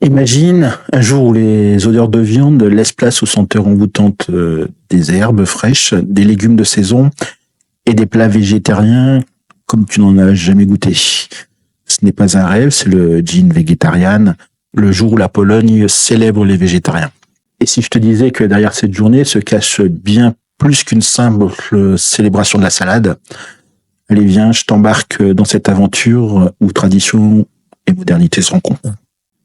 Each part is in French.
Imagine un jour où les odeurs de viande laissent place aux senteurs envoûtantes des herbes fraîches, des légumes de saison et des plats végétariens comme tu n'en as jamais goûté. Ce n'est pas un rêve, c'est le Gin Vegetarian, le jour où la Pologne célèbre les végétariens. Et si je te disais que derrière cette journée se cache bien plus qu'une simple célébration de la salade, allez viens, je t'embarque dans cette aventure où tradition et modernité se rencontrent.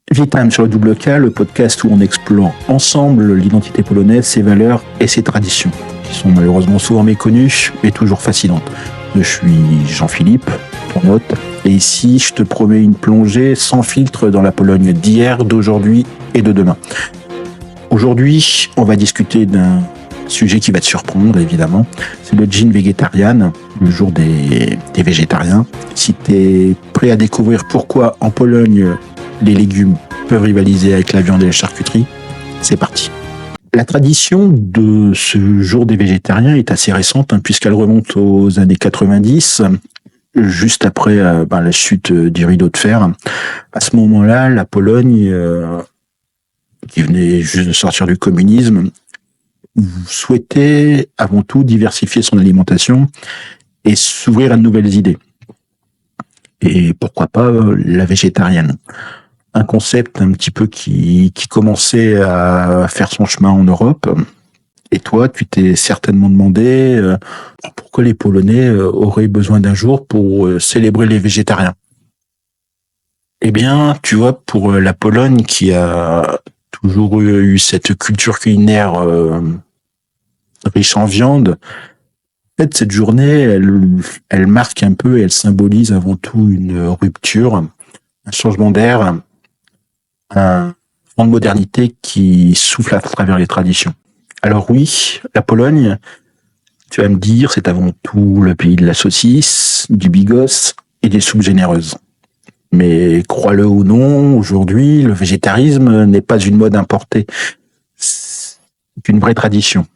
Vitam sur le double K, le podcast où on explore ensemble l'identité polonaise, ses valeurs et ses traditions, qui sont malheureusement souvent méconnues et toujours fascinantes. Je suis Jean-Philippe, ton hôte, et ici je te promets une plongée sans filtre dans la Pologne d'hier, d'aujourd'hui et de demain. Aujourd'hui, on va discuter d'un sujet qui va te surprendre, évidemment. C'est le Gin Vegetarian, le jour des végétariens. Si tu es prêt à découvrir pourquoi en Pologne les légumes peuvent rivaliser avec la viande et la charcuterie, c'est parti. La tradition de ce jour des végétariens est assez récente, puisqu'elle remonte aux années 90, juste après la chute du rideau de fer. À ce moment-là, la Pologne, qui venait juste de sortir du communisme, souhaitait avant tout diversifier son alimentation et s'ouvrir à de nouvelles idées. Et pourquoi pas la végétarienne. Un concept un petit peu qui commençait à faire son chemin en Europe. Et toi, tu t'es certainement demandé pourquoi les Polonais auraient besoin d'un jour pour célébrer les végétariens. Eh bien, tu vois, pour la Pologne qui a toujours eu cette culture culinaire riche en viande, en fait, cette journée, elle marque un peu et elle symbolise avant tout une rupture, un changement d'air, un vent de modernité qui souffle à travers les traditions. Alors oui, la Pologne, tu vas me dire, c'est avant tout le pays de la saucisse, du bigos et des soupes généreuses. Mais crois-le ou non, aujourd'hui, le végétarisme n'est pas une mode importée. C'est une vraie tradition.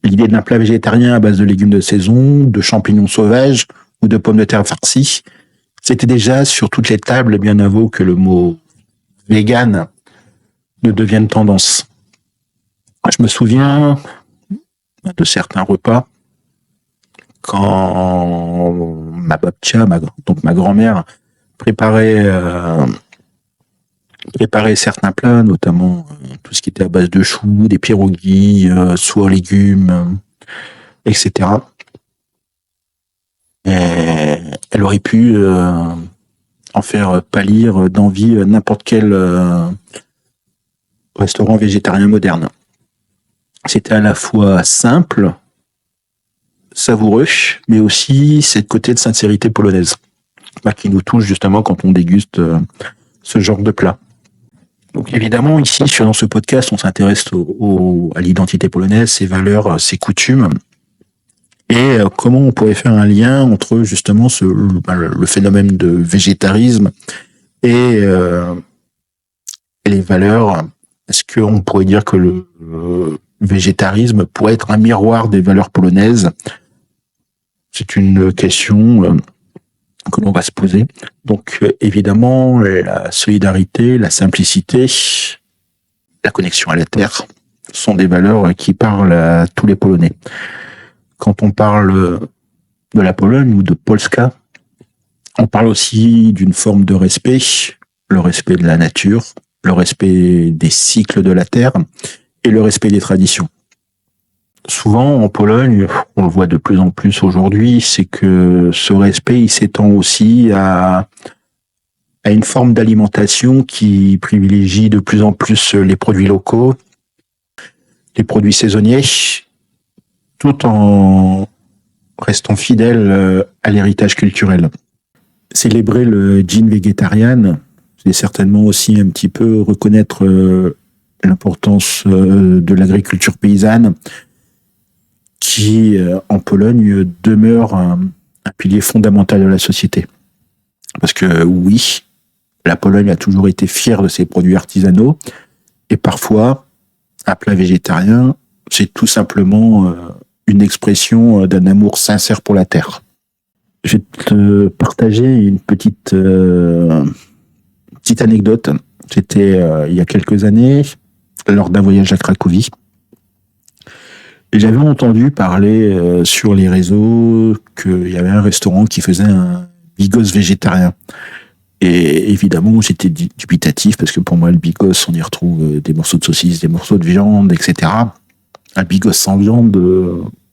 L'idée d'un plat végétarien à base de légumes de saison, de champignons sauvages ou de pommes de terre farcies, c'était déjà sur toutes les tables bien avant que le mot vegan ne devienne tendance. Je me souviens de certains repas quand ma babcia, donc ma grand-mère, préparait certains plats, notamment tout ce qui était à base de choux, des pierogies, soit légumes, etc. Et elle aurait pu en faire pâlir d'envie n'importe quel restaurant végétarien moderne. C'était à la fois simple, savoureux, mais aussi cette côté de sincérité polonaise qui nous touche justement quand on déguste ce genre de plat. Donc évidemment, ici, dans ce podcast, on s'intéresse à l'identité polonaise, ses valeurs, ses coutumes, et comment on pourrait faire un lien entre justement le phénomène de végétarisme et les valeurs. Est-ce qu'on pourrait dire que le végétarisme pourrait être un miroir des valeurs polonaises? C'est une question que l'on va se poser. Donc évidemment, la solidarité, la simplicité, la connexion à la terre sont des valeurs qui parlent à tous les Polonais. Quand on parle de la Pologne ou de Polska, on parle aussi d'une forme de respect, le respect de la nature, le respect des cycles de la terre et le respect des traditions. Souvent, en Pologne, on le voit de plus en plus aujourd'hui, c'est que ce respect, il s'étend aussi à une forme d'alimentation qui privilégie de plus en plus les produits locaux, les produits saisonniers, tout en restant fidèle à l'héritage culturel. Célébrer le Gin Vegetarian, c'est certainement aussi un petit peu reconnaître l'importance de l'agriculture paysanne, qui, en Pologne, demeure un pilier fondamental de la société. Parce que oui, la Pologne a toujours été fière de ses produits artisanaux, et parfois, un plat végétarien, c'est tout simplement une expression d'un amour sincère pour la terre. Je vais te partager une petite anecdote. C'était il y a quelques années, lors d'un voyage à Cracovie. Et j'avais entendu parler sur les réseaux qu'il y avait un restaurant qui faisait un bigos végétarien. Et évidemment, j'étais dubitatif parce que pour moi, le bigos, on y retrouve des morceaux de saucisse, des morceaux de viande, etc. Un bigos sans viande,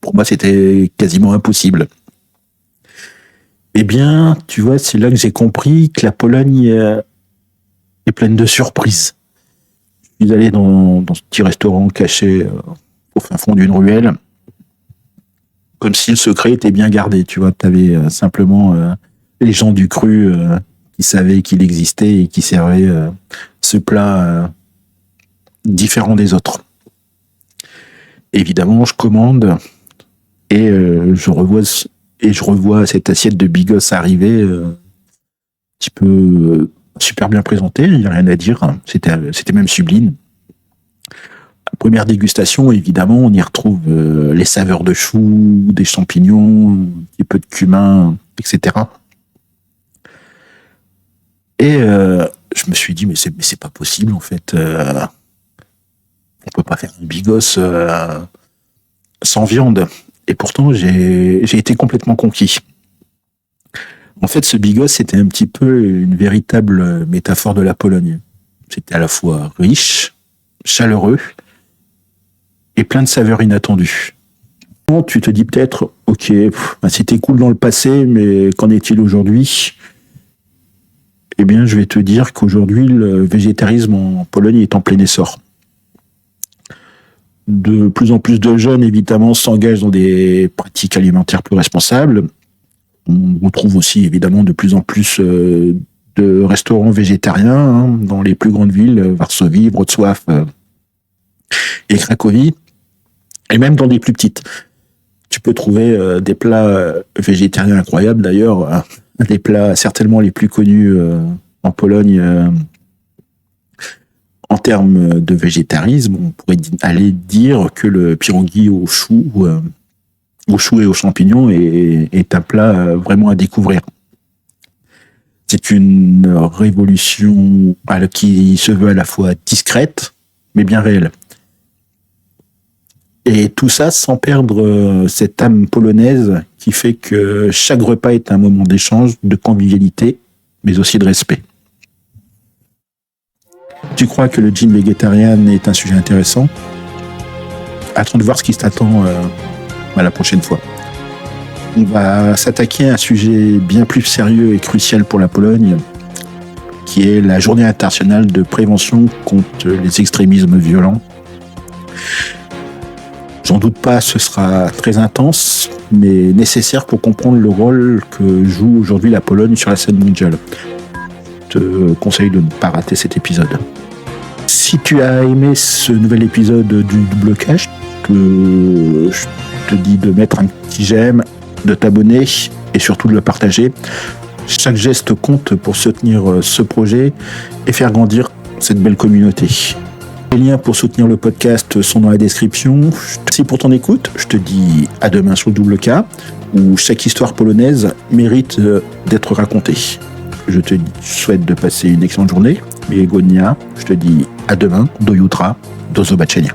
pour moi, c'était quasiment impossible. Eh bien, tu vois, c'est là que j'ai compris que la Pologne est pleine de surprises. Je suis allé dans ce petit restaurant caché au fin fond d'une ruelle, comme si le secret était bien gardé. Tu vois, tu avais simplement les gens du cru qui savaient qu'il existait et qui servaient ce plat différent des autres. Évidemment, je commande et je revois cette assiette de bigos arriver un petit peu super bien présentée, il n'y a rien à dire, c'était même sublime. Première dégustation, évidemment, on y retrouve les saveurs de choux, des champignons, un petit peu de cumin, etc. Et je me suis dit, mais c'est pas possible, en fait. On peut pas faire un bigos sans viande. Et pourtant, j'ai été complètement conquis. En fait, ce bigos, c'était un petit peu une véritable métaphore de la Pologne. C'était à la fois riche, chaleureux, et plein de saveurs inattendues. Tu te dis peut-être, ok, c'était cool dans le passé, mais qu'en est-il aujourd'hui ? Eh bien, je vais te dire qu'aujourd'hui, le végétarisme en Pologne est en plein essor. De plus en plus de jeunes, évidemment, s'engagent dans des pratiques alimentaires plus responsables. On retrouve aussi, évidemment, de plus en plus de restaurants végétariens dans les plus grandes villes, Varsovie, Wrocław et Cracovie. Et même dans des plus petites. Tu peux trouver des plats végétariens incroyables. D'ailleurs, un des plats certainement les plus connus en Pologne en termes de végétarisme, on pourrait aller dire que le pierogi aux choux et aux champignons est un plat vraiment à découvrir. C'est une révolution qui se veut à la fois discrète, mais bien réelle. Et tout ça sans perdre cette âme polonaise qui fait que chaque repas est un moment d'échange, de convivialité, mais aussi de respect. Tu crois que le gym végétarien est un sujet intéressant ? Attends de voir ce qui t'attend à la prochaine fois. On va s'attaquer à un sujet bien plus sérieux et crucial pour la Pologne, qui est la journée internationale de prévention contre les extrémismes violents. J'en doute pas, ce sera très intense, mais nécessaire pour comprendre le rôle que joue aujourd'hui la Pologne sur la scène mondiale. Je te conseille de ne pas rater cet épisode. Si tu as aimé ce nouvel épisode du Double Cash, je te dis de mettre un petit j'aime, de t'abonner et surtout de le partager. Chaque geste compte pour soutenir ce projet et faire grandir cette belle communauté. Les liens pour soutenir le podcast sont dans la description. Merci pour ton écoute. Je te dis à demain sur le Double K, où chaque histoire polonaise mérite d'être racontée. Je te souhaite de passer une excellente journée. Et Gonia, je te dis à demain, do jutra, do zobaczenia.